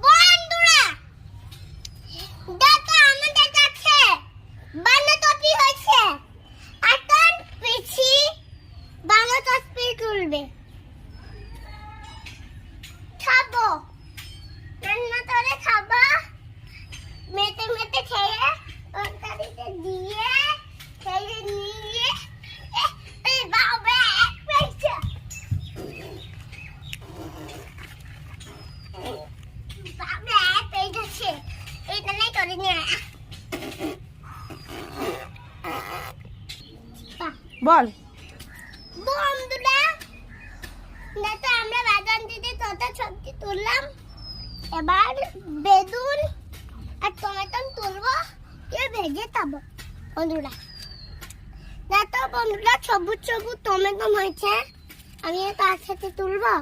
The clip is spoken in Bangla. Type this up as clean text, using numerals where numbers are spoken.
বন্ধুরা দেখো আমাদের কাছে বাঁধাকপি হয়েছে। এখন পিছি বাঁধাকপি তুলবে, খাবো, রান্না করে খাবো, মেটে মেটে খেয়ে তরকারিতে দিয়ে খেয়ে নিয়ে বাবা পেয়েছে বাবা পেয়েছে এটা নাই করে নিয়ে বল। বন্ধুরা দেখো আমরা বাদাম দিতে কত সবজি তুললাম, এবার বেগুন আর টমেটো তুলবো, দিয়ে ভেজে খাবো। বন্ধুরা দেখো বন্ধুরা সবুজ সবুজ টমেটো হয়েছে, আমি তার সাথে তুলবো।